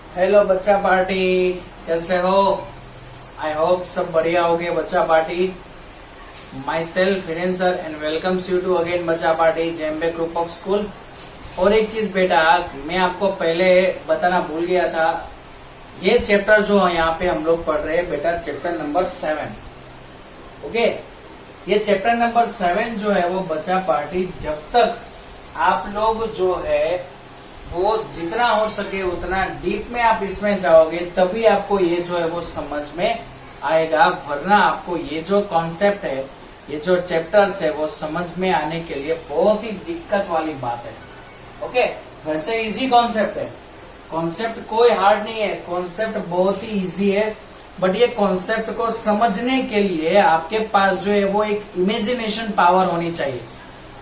Hello बच्चा party, कैसे हो? आई होप सब बढ़िया हो गए बच्चा party. Myself Hiren sir and welcomes you to again बच्चा party JMB group of school. और एक चीज बेटा, मैं आपको पहले बताना भूल गया था। ये चैप्टर जो यहाँ पे हम लोग पढ़ रहे हैं बेटा, चैप्टर नंबर 7। ओके, ये चैप्टर नंबर 7 जो है वो बच्चा पार्टी, जब तक आप लोग जो है वो जितना हो सके उतना डीप में आप इसमें जाओगे तभी आपको ये जो है वो समझ में आएगा, वरना आपको ये जो कॉन्सेप्ट है, ये जो चैप्टर्स है वो समझ में आने के लिए बहुत ही दिक्कत वाली बात है। ओके, वैसे इजी कॉन्सेप्ट है, कॉन्सेप्ट कोई हार्ड नहीं है, कॉन्सेप्ट बहुत ही इजी है। बट ये कॉन्सेप्ट को समझने के लिए आपके पास जो है वो एक इमेजिनेशन पावर होनी चाहिए।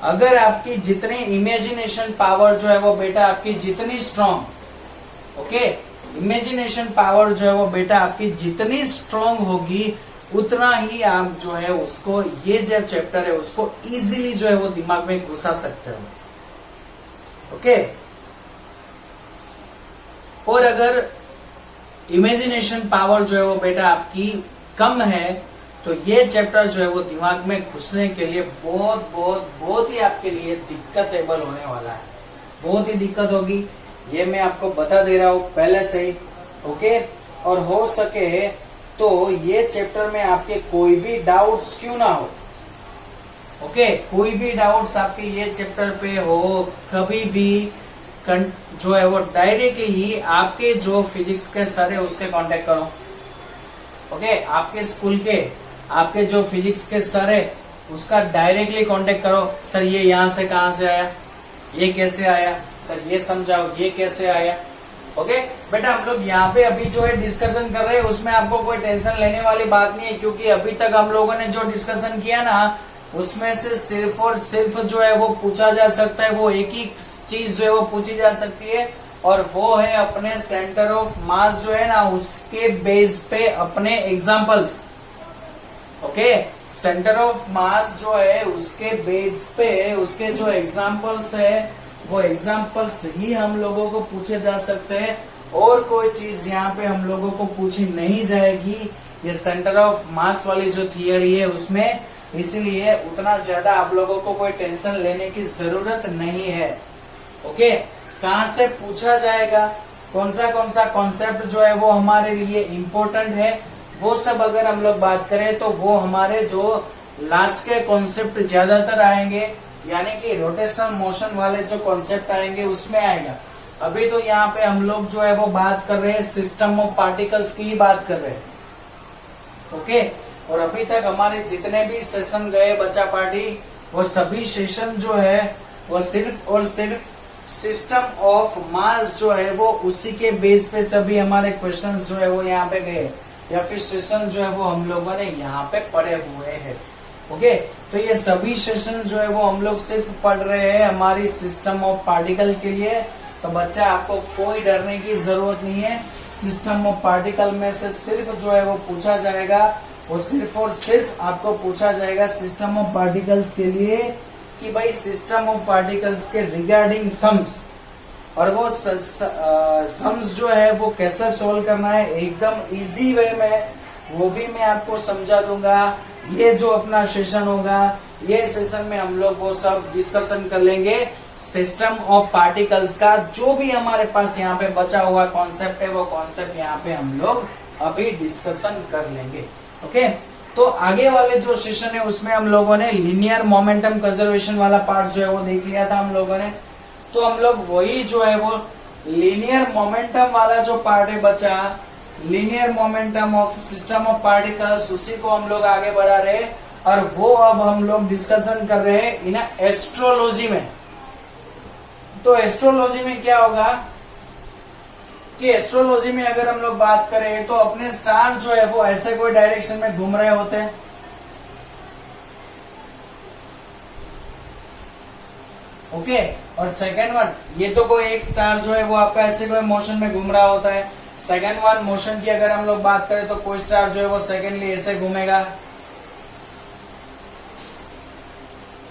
अगर आपकी जितनी इमेजिनेशन पावर जो है वो बेटा आपकी जितनी स्ट्रांग, ओके, इमेजिनेशन पावर जो है वो बेटा आपकी जितनी स्ट्रांग होगी उतना ही आप जो है उसको, ये जो चैप्टर है उसको इजीली जो है वो दिमाग में घुसा सकते हो। ओके, और अगर इमेजिनेशन पावर जो है वो बेटा आपकी कम है तो ये चैप्टर जो है वो दिमाग में घुसने के लिए बहुत ही आपके लिए दिक्कतेबल होने वाला है, बहुत ही दिक्कत होगी। ये मैं आपको बता दे रहा हूं पहले से ही। ओके, और हो सके तो ये चैप्टर में आपके कोई भी डाउट्स क्यों ना हो, ओके, कोई भी डाउट्स आपके ये चैप्टर पे हो कभी भी, जो है वो डायरेक्टली ही आपके जो फिजिक्स के सर है उसके कांटेक्ट करो। ओके, आपके स्कूल के आपके जो फिजिक्स के सर है उसका डायरेक्टली कांटेक्ट करो। सर ये यहाँ से कहाँ से आया, ये कैसे आया, सर ये समझाओ ये कैसे आया। ओके बेटा, हम लोग यहाँ पे अभी जो है डिस्कशन कर रहे हैं उसमें आपको कोई टेंशन लेने वाली बात नहीं है, क्योंकि अभी तक हम लोगों ने जो डिस्कशन किया ना उसमें से सिर्फ और सिर्फ जो है वो पूछा जा सकता है, वो एक ही चीज जो है वो पूछी जा सकती है, और वो है अपने सेंटर ऑफ मास जो है ना उसके बेस पे अपने examples. Okay, centre of mass जो है उसके बेस पे उसके जो एग्जाम्पल्स है वो एग्जाम्पल्स ही हम लोगों को पूछे जा सकते हैं, और कोई चीज यहाँ पे हम लोगों को पूछी नहीं जाएगी। ये सेंटर ऑफ मास वाली जो थियरी है उसमें, इसलिए उतना ज्यादा आप लोगों को कोई टेंशन लेने की जरूरत नहीं है। ओके, कहाँ से पूछा जाएगा, कौन सा कॉन्सेप्ट जो है वो हमारे लिए इम्पोर्टेंट है, वो सब अगर हम लोग बात करें तो वो हमारे जो लास्ट के कॉन्सेप्ट ज्यादातर आएंगे, यानी कि रोटेशनल मोशन वाले जो कॉन्सेप्ट आएंगे उसमें आएगा। अभी तो यहाँ पे हम लोग जो है वो बात कर रहे हैं सिस्टम ऑफ पार्टिकल्स की ही बात कर रहे हैं। ओके, और अभी तक हमारे जितने भी सेशन गए बच्चा पार्टी, वो सभी सेशन जो है वो सिर्फ और सिर्फ सिस्टम ऑफ मास जो है वो उसी के बेस पे सभी हमारे क्वेश्चंस जो है वो यहाँ पे गए, या फिर सेशन जो है वो हम लोगों ने यहाँ पे पढ़े हुए हैं। ओके, तो ये सभी सेशन जो है वो हम लोग सिर्फ पढ़ रहे हैं हमारी सिस्टम ऑफ पार्टिकल के लिए। तो बच्चा आपको कोई डरने की जरूरत नहीं है, सिस्टम ऑफ पार्टिकल में से सिर्फ जो है वो पूछा जाएगा, वो सिर्फ और सिर्फ आपको पूछा जाएगा सिस्टम ऑफ पार्टिकल्स के लिए कि भाई सिस्टम ऑफ पार्टिकल्स के रिगार्डिंग सम्स, और वो सम्स जो है वो कैसे सोल्व करना है एकदम इजी वे में, वो भी मैं आपको समझा दूंगा। ये जो अपना सेशन होगा, ये सेशन में हम लोग वो सब डिस्कशन कर लेंगे सिस्टम ऑफ पार्टिकल्स का। जो भी हमारे पास यहाँ पे बचा हुआ कॉन्सेप्ट है वो कॉन्सेप्ट यहाँ पे हम लोग अभी डिस्कशन कर लेंगे। ओके, तो आगे वाले जो सेशन है उसमें हम लोगों ने लीनियर मोमेंटम कंजर्वेशन वाला पार्ट जो है वो देख लिया था हम लोगों ने। तो हम लोग वही जो है वो लीनियर मोमेंटम वाला जो पार्ट है बचा, linear momentum of system of particles, उसी को हम लोग आगे बढ़ा रहे हैं, और वो अब हम लोग डिस्कशन कर रहे हैं इन एस्ट्रोलॉजी में। तो एस्ट्रोलॉजी में क्या होगा कि एस्ट्रोलॉजी में अगर हम लोग बात करें तो अपने स्टार जो है वो ऐसे कोई डायरेक्शन में घूम रहे होते हैं। ओके, और सेकेंड वन, ये तो कोई एक स्टार जो है वो आपका ऐसे कोई मोशन में घूम रहा होता है। सेकेंड वन मोशन की अगर हम लोग बात करें तो कोई स्टार जो है वो सेकेंडली ऐसे घूमेगा।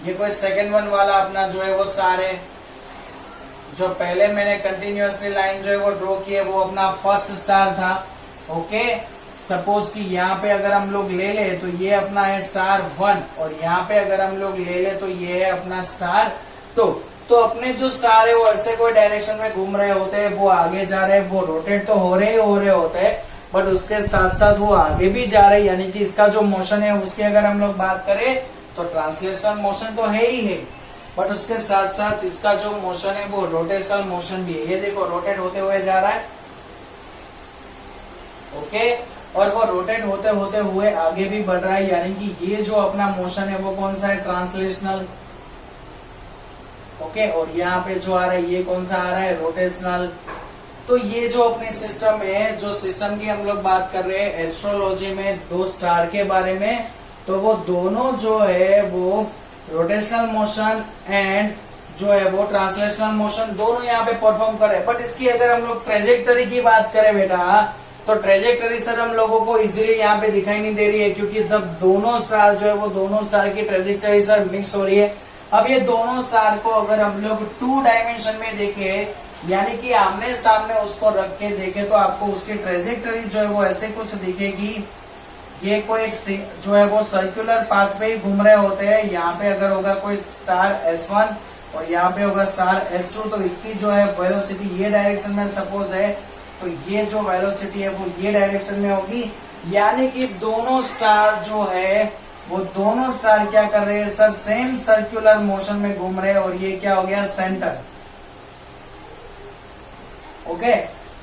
ये कोई सेकेंड वन वाला अपना जो है वो स्टार है। जो पहले मैंने कंटिन्यूअसली लाइन जो है वो ड्रॉ की है वो अपना फर्स्ट स्टार था। ओके, सपोज कि यहाँ पे अगर हम लोग ले ले तो ये अपना है स्टार 1, और यहाँ पे अगर हम लोग ले ले तो ये है अपना स्टार 2। तो अपने जो स्टार है वो ऐसे कोई डायरेक्शन में घूम रहे होते हैं, वो आगे जा रहे हैं, वो रोटेट तो हो रहे होते हैं, बट उसके साथ साथ वो आगे भी जा रहे हैं, यानी कि इसका जो मोशन है उसकी अगर हम लोग बात करें तो ट्रांसलेशनल मोशन तो है ही है, बट उसके साथ साथ इसका जो मोशन है वो रोटेशनल मोशन भी है। ये देखो रोटेट होते हुए जा रहा है, ओके, और वो रोटेट होते होते हुए आगे भी बढ़ रहा है, यानी कि ये जो अपना मोशन है वो कौन सा है, ट्रांसलेशनल। ओके, और यहाँ पे जो आ रहा है ये कौन सा आ रहा है, रोटेशनल। तो ये जो अपने सिस्टम है, जो सिस्टम की हम लोग बात कर रहे हैं एस्ट्रोलॉजी में 2 स्टार के बारे में, तो वो दोनों जो है वो रोटेशनल मोशन एंड जो है वो ट्रांसलेशनल मोशन दोनों यहाँ पे परफॉर्म करे। बट इसकी अगर हम लोग ट्रेजेक्टरी की बात करें बेटा, तो ट्रेजेक्टरी सर हम लोगों को इजीली यहाँ पे दिखाई नहीं दे रही है, क्योंकि जब दोनों स्टार जो है वो दोनों स्टार की ट्रेजेक्टरी सर मिक्स हो रही है। अब ये दोनों स्टार को अगर हम लोग 2 डायमेंशन में देखें, यानी कि आमने सामने उसको रख के देखें, तो आपको उसकी ट्रेजेक्टरी जो है वो ऐसे कुछ दिखेगी। ये कोई एक जो है वो सर्कुलर पाथ पे ही घूम रहे होते हैं। यहाँ पे अगर होगा कोई स्टार S1 और यहाँ पे होगा स्टार S2, तो इसकी जो है वेलोसिटी ये डायरेक्शन में सपोज है, तो ये जो वेलोसिटी है वो ये डायरेक्शन में होगी, यानी कि दोनों स्टार जो है वो दोनों स्टार क्या कर रहे हैं सर, सेम सर्कुलर मोशन में घूम रहे हैं, और ये क्या हो गया, सेंटर। ओके,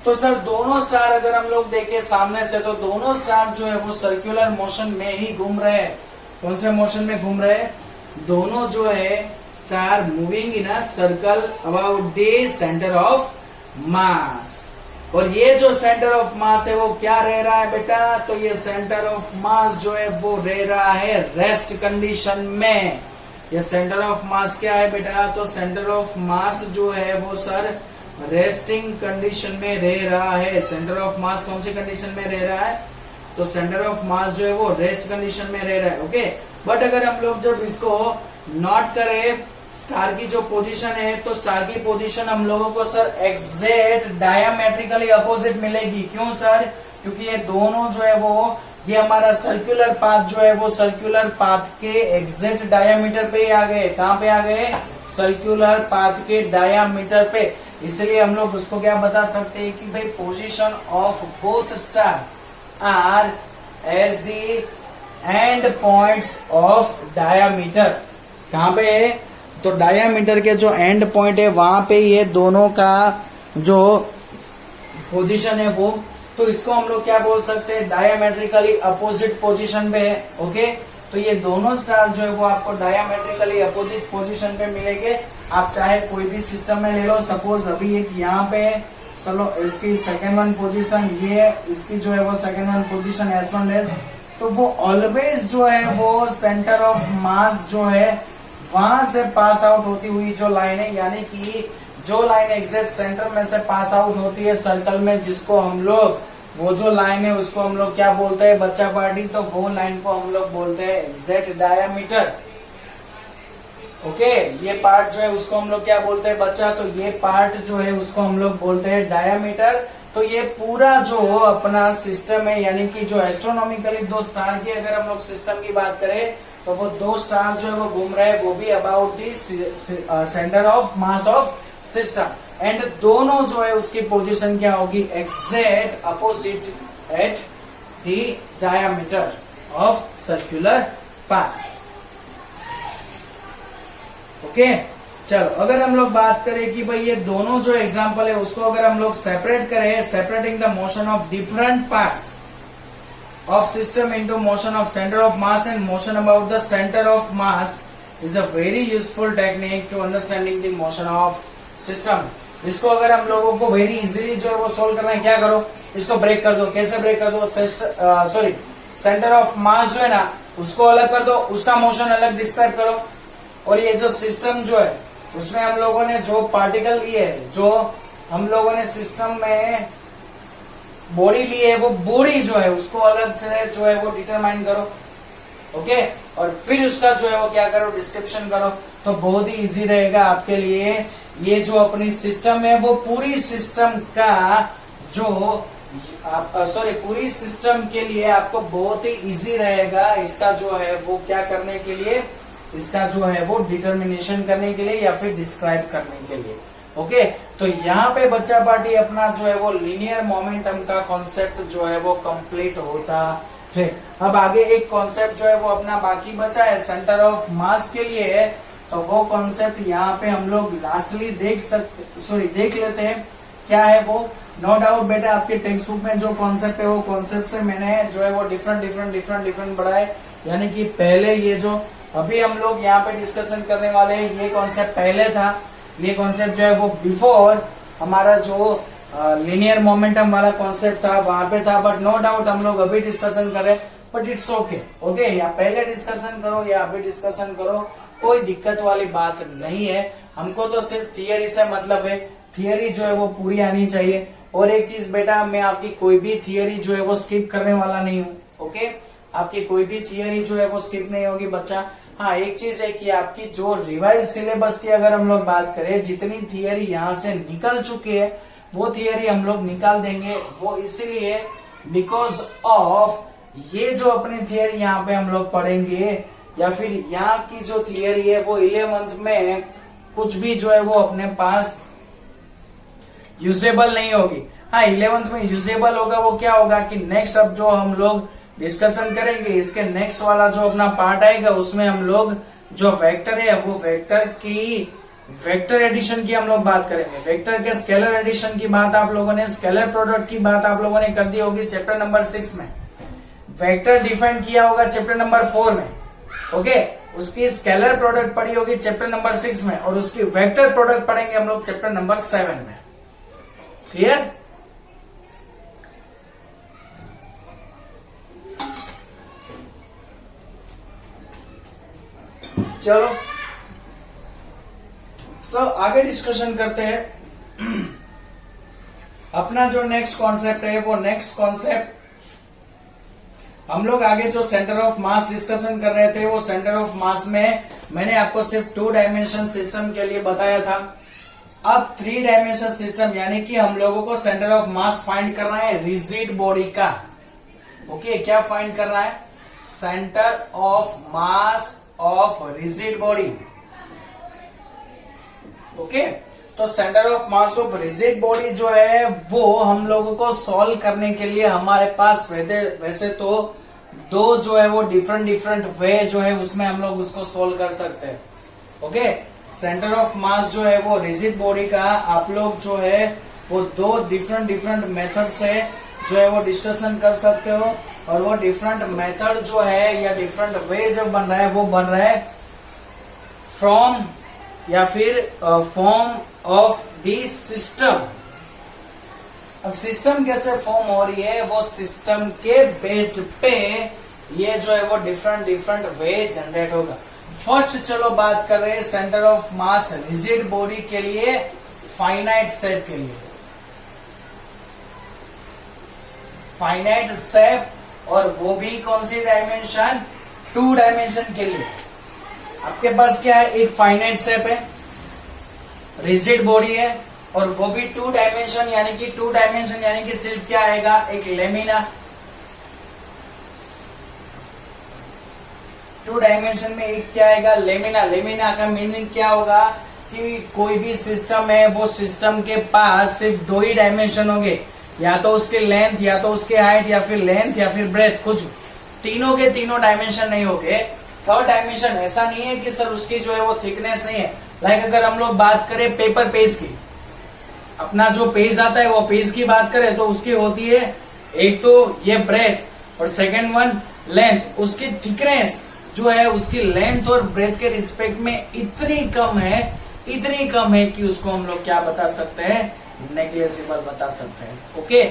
तो सर दोनों स्टार अगर हम लोग देखें सामने से, तो दोनों स्टार जो है वो सर्कुलर मोशन में ही घूम रहे हैं। कौन से मोशन में घूम रहे हैं, दोनों जो है star moving in a circle about the centre of मास। और ये जो सेंटर ऑफ मास है वो क्या रह रहा है बेटा, तो ये सेंटर ऑफ मास जो है वो रह रहा है रेस्ट कंडीशन में। ये सेंटर ऑफ मास क्या है बेटा, तो सेंटर ऑफ मास जो है वो सर रेस्टिंग कंडीशन में रह रहा है। सेंटर ऑफ मास कौन सी कंडीशन में रह रहा है, तो सेंटर ऑफ मास जो है वो रेस्ट कंडीशन में रह रहा है। ओके, बट अगर हम लोग जब इसको नोट करें स्टार की जो पोजीशन है, तो स्टार की पोजीशन हम लोगों को सर एग्जैक्ट डायमेट्रिकली अपोजिट मिलेगी। क्यों सर, क्योंकि ये दोनों जो है वो, ये हमारा सर्कुलर पाथ जो है वो सर्कुलर पाथ के एग्जैक्ट डायामीटर पे ही आ गए। कहाँ पे आ गए, सर्कुलर पाथ के डायामीटर पे। इसलिए हम लोग उसको क्या बता सकते हैं कि भाई position of both star are as the end points of diameter. कहाँ पे है, तो डायामीटर के जो एंड पॉइंट है वहां पे ये दोनों का जो पोजीशन है वो, तो इसको हम लोग क्या बोल सकते हैं, डायमेट्रिकली अपोजिट पोजीशन पे है। ओके, तो ये दोनों स्टार जो है वो आपको डायमेट्रिकली अपोजिट पोजीशन पे मिलेंगे। आप चाहे कोई भी सिस्टम में ले लो, सपोज अभी एक यहाँ पे, चलो इसकी सेकेंड वन पोजीशन ये, इसकी जो है वो सेकेंड वन पोजीशन S1 है, तो वो ऑलवेज जो है वो सेंटर ऑफ मास जो है वहां से पास आउट होती हुई जो लाइन है, यानी कि जो लाइन एग्जैक्ट सेंटर में से पास आउट होती है सर्कल में, जिसको हम लोग, वो जो लाइन है उसको हम लोग क्या बोलते हैं बच्चा पार्टी, तो वो लाइन को हम लोग बोलते हैं एग्जैक्ट डायमीटर। ओके, ये पार्ट जो है उसको हम लोग क्या बोलते हैं बच्चा, तो ये पार्ट जो है उसको हम लोग बोलते हैं डायमीटर। तो ये पूरा जो अपना सिस्टम है, यानी कि जो एस्ट्रोनॉमिकली 2 स्टार की अगर हम लोग सिस्टम की बात करें, तो वो 2 स्टार जो है वो घूम रहे हैं, वो भी about the centre of mass of system, and दोनों जो है उसकी पोजीशन क्या होगी, exact opposite at the diameter of circular path. Okay, चलो अगर हम लोग बात करें कि भाई ये दोनों जो एग्जांपल है उसको अगर हम लोग सेपरेट करें, separating the motion of different parts of system into motion of center of mass and motion about the center of mass is a very useful technique to understanding the motion of system। इसको अगर हम लोगों को very easily जो है वो solve करना है, क्या करो, इसको ब्रेक कर दो। कैसे ब्रेक कर दो, सॉरी सेंटर ऑफ मास जो है ना उसको अलग कर दो, उसका मोशन अलग डिस्क्राइब करो, और ये जो सिस्टम जो है उसमें हम लोगों ने जो पार्टिकल लिए है, जो हम लोगों ने सिस्टम में बॉडी ली है, वो बॉडी जो है उसको अलग से जो है वो डिटरमाइन करो। ओके, और फिर उसका जो है वो क्या करो, डिस्क्रिप्शन करो। तो बहुत ही इजी रहेगा आपके लिए। ये जो अपनी सिस्टम है वो पूरी सिस्टम का जो पूरी सिस्टम के लिए आपको बहुत ही इजी रहेगा इसका जो है वो क्या करने के लिए, इसका जो है वो डिटर्मिनेशन करने के लिए या फिर डिस्क्राइब करने के लिए। ओके, तो यहाँ पे बच्चा पार्टी अपना जो है वो लीनियर मोमेंटम का कॉन्सेप्ट जो है वो कंप्लीट होता है। अब आगे एक कॉन्सेप्ट जो है वो अपना बाकी बचा है सेंटर ऑफ मास के लिए, तो वो कॉन्सेप्ट यहाँ पे हम लोग लास्टली देख लेते हैं क्या है वो। नो डाउट बेटा आपके टेक्स्ट बुक में जो कॉन्सेप्ट है वो कॉन्सेप्ट से मैंने जो है वो डिफरेंट बढ़ाए, यानी कि पहले ये जो अभी हम लोग यहाँ पे डिस्कशन करने वाले हैं ये कॉन्सेप्ट पहले था, ये कॉन्सेप्ट जो है वो बिफोर हमारा जो लीनियर मोमेंटम वाला कॉन्सेप्ट था वहां पे था। बट नो डाउट हम लोग अभी डिस्कशन करें, बट इट्स ओके, या पहले डिस्कशन करो या अभी डिस्कशन करो, कोई दिक्कत वाली बात नहीं है। हमको तो सिर्फ थियरी से मतलब है, थियरी जो है वो पूरी आनी चाहिए। और एक चीज बेटा, मैं आपकी कोई भी थियरी जो है वो स्किप करने वाला नहीं हूँ। ओके, आपकी कोई भी थियरी जो है वो स्किप नहीं होगी बच्चा। हाँ, एक चीज है कि आपकी जो रिवाइज सिलेबस की अगर हम लोग बात करें, जितनी थियरी यहाँ से निकल चुकी है वो थियरी हम लोग निकाल देंगे। वो इसलिए बिकॉज ऑफ ये जो अपनी थियरी यहाँ पे हम लोग पढ़ेंगे या फिर यहाँ की जो थियरी है वो 11th में कुछ भी जो है वो अपने पास यूजेबल नहीं होगी। हाँ, 11th में यूजेबल होगा वो क्या होगा कि नेक्स्ट अब जो हम लोग डिस्कशन करेंगे इसके नेक्स्ट वाला जो अपना पार्ट आएगा उसमें हम लोग जो वेक्टर है वो वेक्टर एडिशन की हम लोग बात करेंगे। वेक्टर के स्केलर एडिशन की बात आप लोगों ने, स्केलर प्रोडक्ट की बात आप लोगों ने कर दी होगी चैप्टर नंबर 6 में। वेक्टर डिफाइन किया होगा चैप्टर नंबर 4 में। ओके, उसकी स्केलर प्रोडक्ट पढ़ी होगी चैप्टर नंबर 6 में, और उसकी वेक्टर प्रोडक्ट पढ़ेंगे हम लोग चैप्टर नंबर 7 में। क्लियर? चलो आगे डिस्कशन करते हैं। अपना जो नेक्स्ट कॉन्सेप्ट है वो नेक्स्ट कॉन्सेप्ट हम लोग आगे जो सेंटर ऑफ मास डिस्कशन कर रहे थे वो सेंटर ऑफ मास में मैंने आपको सिर्फ 2 डायमेंशन सिस्टम के लिए बताया था। अब 3 डायमेंशन सिस्टम यानी कि हम लोगों को सेंटर ऑफ मास फाइंड करना है रिजिड बॉडी का। ओके, क्या फाइंड करना है? Centre of mass of rigid body. Okay, तो centre of mass of rigid body जो है वो हम लोगों को सॉल्व करने के लिए हमारे पास वैसे तो 2 जो है वो डिफरेंट वे जो है उसमें हम लोग उसको सॉल्व कर सकते हैं। ओके, सेंटर ऑफ मास जो है वो रिजिड बॉडी का आप लोग जो है वो 2 डिफरेंट मेथड से जो है वो डिस्कशन कर सकते हो। और वो डिफरेंट मेथड जो है या डिफरेंट वे जो बन रहा है वो बन रहा है फ्रॉम या फिर फॉर्म ऑफ दिस सिस्टम। अब सिस्टम कैसे फॉर्म हो रही है, वो सिस्टम के बेस्ड पे ये जो है वो डिफरेंट वे जनरेट होगा। फर्स्ट चलो बात कर रहे हैं centre of mass rigid body के लिए, फाइनाइट शेप के लिए। फाइनाइट शेप, और वो भी कौन सी डायमेंशन? 2 डायमेंशन के लिए। आपके पास क्या है? एक फाइनाइट शेप है, रिजिड बॉडी है, और वो भी 2 डायमेंशन यानी कि 2 डायमेंशन यानी कि सिर्फ क्या आएगा? एक लेमिना। 2 डायमेंशन में एक क्या आएगा? लेमिना। लेमिना का मीनिंग क्या होगा कि कोई भी सिस्टम है वो सिस्टम के पास सिर्फ 2 ही डायमेंशन होंगे, या तो उसके लेंथ या तो उसके हाइट या फिर लेंथ या फिर ब्रेथ, कुछ तीनों के तीनों डायमेंशन नहीं होंगे। 3rd डायमेंशन ऐसा नहीं है कि सर उसकी जो है वो थिकनेस नहीं है। लाइक अगर हम लोग बात करें पेपर पेज की, अपना जो पेज आता है वो पेज की बात करें तो उसकी होती है एक तो ये ब्रेथ और सेकेंड वन लेंथ। उसकी थिकनेस जो है उसकी लेंथ और ब्रेथ के रिस्पेक्ट में इतनी कम है कि उसको हम लोग क्या बता सकते हैं? नेग्लिजिबल बता सकते हैं। ओके,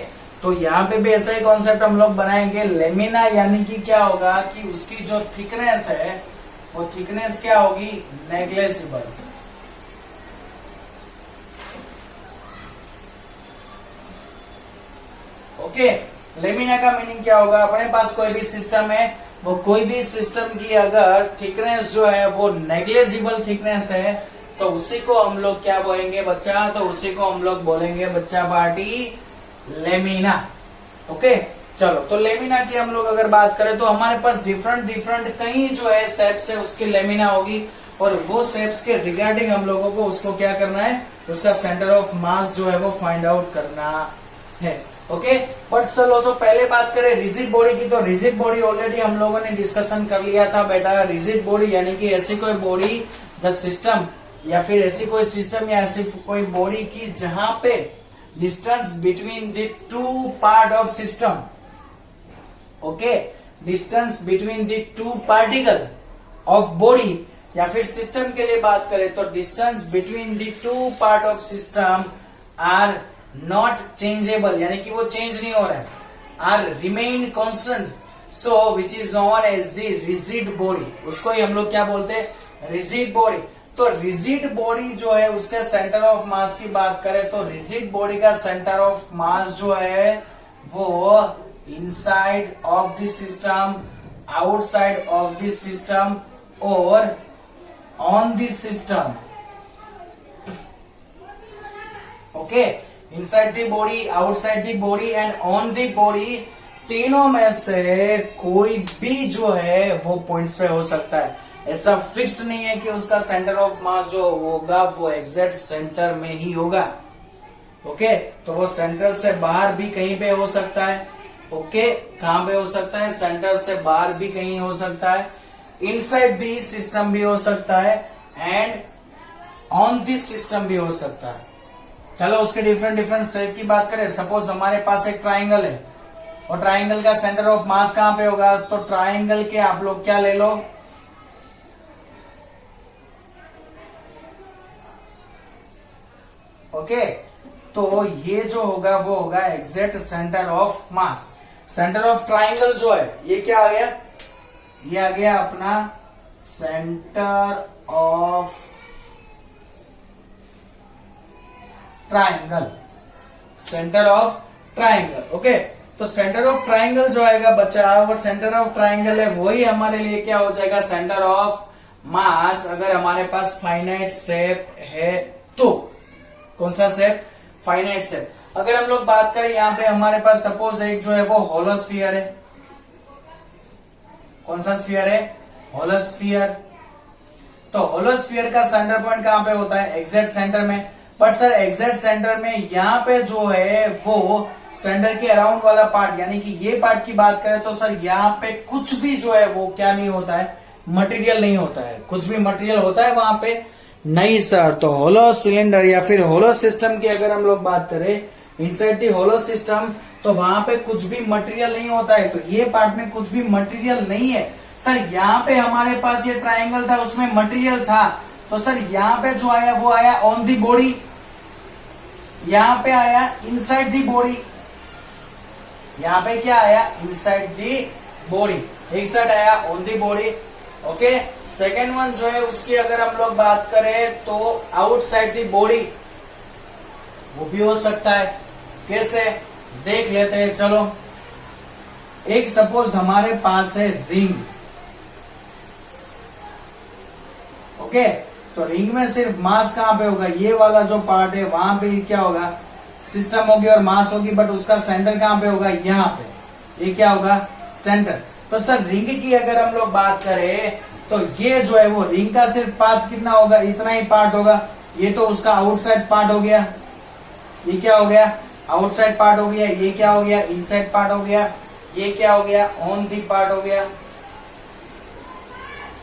तो यहाँ पे भी ऐसा ही कॉन्सेप्ट हम लोग बनाएंगे। लेमिना यानी कि क्या होगा कि उसकी जो थिकनेस है वो थिकनेस क्या होगी? नेग्लिजिबल। ओके, लेमिना का मीनिंग क्या होगा? अपने पास कोई भी सिस्टम है वो कोई भी सिस्टम की अगर थिकनेस जो है वो नेग्लेजिबल थिकनेस है तो उसी को हम लोग क्या बोलेंगे बच्चा, तो उसी को हम लोग बोलेंगे बच्चा पार्टी लेमिना। ओके, चलो तो लेमिना की हम लोग अगर बात करें तो हमारे पास डिफरेंट डिफरेंट कई जो है शेप्स है उसकी लेमिना होगी, और वो शेप्स के रिगार्डिंग हम लोगों को उसको क्या करना है, उसका सेंटर ऑफ मास जो है वो फाइंड आउट करना है। ओके, बट चलो तो पहले बात करें रिजिड बॉडी की, तो रिजिड बॉडी ऑलरेडी हम लोगों ने डिस्कशन कर लिया था बेटा। रिजिड बॉडी यानी कि ऐसी कोई बॉडी द सिस्टम, या फिर ऐसी कोई सिस्टम या ऐसी कोई बॉडी की जहां पे distance between the two part of system, okay, distance between the two particle of body, या फिर सिस्टम के लिए बात करें तो distance between the two part of system are not changeable, यानी कि वो चेंज नहीं हो रहा है, are remain constant, so which is known as the rigid body, उसको ही हम लोग क्या बोलते हैं, रिजिड बॉडी। तो रिजिड बॉडी जो है उसके सेंटर ऑफ मास की बात करें तो रिजिड बॉडी का सेंटर ऑफ मास जो है वो inside of the system, outside of the system और on the system. Okay, inside the body, outside the body and on the body, तीनों में से कोई भी जो है वो पॉइंट्स पे हो सकता है। ऐसा फिक्स नहीं है कि उसका सेंटर ऑफ मास जो होगा वो एग्जैक्ट सेंटर में ही होगा। ओके, तो वो सेंटर से बाहर भी कहीं पे हो सकता है। ओके, कहां पे हो सकता है, सेंटर से बाहर भी कहीं हो सकता है, इनसाइड दी सिस्टम भी हो सकता है एंड ऑन दिस सिस्टम भी हो सकता है। चलो उसके डिफरेंट डिफरेंट शेप की बात करें। सपोज हमारे पास एक ट्राइंगल है और ट्राइंगल का सेंटर ऑफ मास कहां पे होगा, तो ट्राइंगल के आप लोग क्या ले लो, ओके, तो ये जो होगा वो होगा exact centre of mass. Centre of triangle जो है ये क्या आ गया, ये आ गया अपना centre of triangle, centre of triangle. Okay, तो सेंटर ऑफ ट्राइंगल जो आएगा बच्चा, वो सेंटर ऑफ ट्राइंगल है, वही हमारे लिए क्या हो जाएगा, सेंटर ऑफ मास। अगर हमारे पास फाइनाइट शेप है तो कौन सा शेप, फाइनाइट शेप। अगर हम लोग बात करें यहाँ पे हमारे पास सपोज एक जो है वो होलोस्फीयर है, कौन सा स्फीयर है, होलोस्फीयर। तो होलोस्फीयर का सेंटर पॉइंट कहां पे होता है, एग्जैक्ट सेंटर में। पर सर एग्जैक्ट सेंटर में यहाँ पे जो है वो सेंटर के अराउंड वाला पार्ट, यानी कि ये पार्ट की बात करें तो सर यहाँ पे कुछ भी जो है वो क्या नहीं होता है, मटेरियल नहीं होता है। कुछ भी मटेरियल होता है वहां पे नहीं सर। तो होलो सिलेंडर या फिर होलो सिस्टम की अगर हम लोग बात करें, इनसाइड दी होलो सिस्टम, तो वहां पे कुछ भी मटेरियल नहीं होता है। तो ये पार्ट में कुछ भी मटेरियल नहीं है। सर यहाँ पे हमारे पास ये ट्राइंगल था, उसमें मटेरियल था, तो सर यहाँ पे जो आया वो आया ऑन दी बॉडी, यहाँ पे आया इनसाइड दी बॉडी, यहाँ पे क्या आया, इनसाइड दी बॉडी, एक साइड आया on the body. Okay, second one जो है उसकी अगर हम लोग बात करें तो आउटसाइड दी बॉडी, वो भी हो सकता है। कैसे, देख लेते हैं। चलो, एक सपोज हमारे पास है रिंग, ओके, तो रिंग में सिर्फ मास कहां पे होगा, ये वाला जो पार्ट है वहां पे क्या होगा, सिस्टम होगी और मास होगी, बट उसका सेंटर कहां पे होगा, यहाँ पे, ये क्या होगा, सेंटर। तो सर रिंग की अगर हम लोग बात करें तो ये जो है वो रिंग का सिर्फ पार्ट कितना होगा, इतना ही पार्ट होगा। ये तो उसका आउटसाइड पार्ट हो गया, ये क्या हो गया, आउटसाइड पार्ट हो गया। ये क्या हो गया, इनसाइड पार्ट हो गया। ये क्या हो गया, ऑन दी पार्ट हो गया।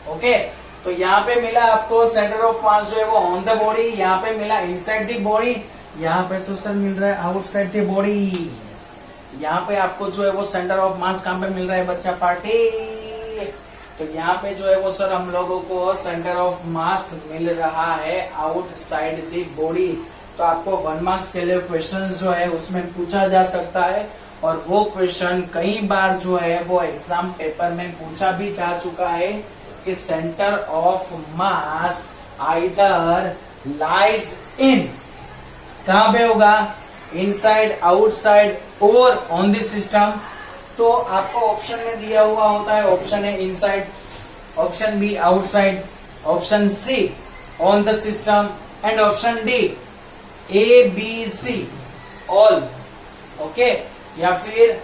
ओके, तो यहाँ पे मिला आपको सेंटर ऑफ मास जो है वो ऑन द बॉडी, यहाँ पे मिला इनसाइड दी बॉडी, यहाँ पे तो सर मिल रहा है आउटसाइड दी बॉडी। यहाँ पे आपको जो है वो सेंटर ऑफ मास कहां पे मिल रहा है बच्चा, पार्टी। तो यहाँ पे जो है वो सर हम लोगों को सेंटर ऑफ मास मिल रहा है आउटसाइड दी बॉडी। तो आपको 1 मार्क्स के लिए क्वेश्चन जो है उसमें पूछा जा सकता है, और वो क्वेश्चन कई बार जो है वो एग्जाम पेपर में पूछा भी जा चुका है कि centre of mass either lies in, कहां पे होगा, इनसाइड, आउटसाइड और ऑन द सिस्टम। तो आपको ऑप्शन में दिया हुआ होता है, option A inside, option B outside, option C on the system and option D A B C all. Okay, या फिर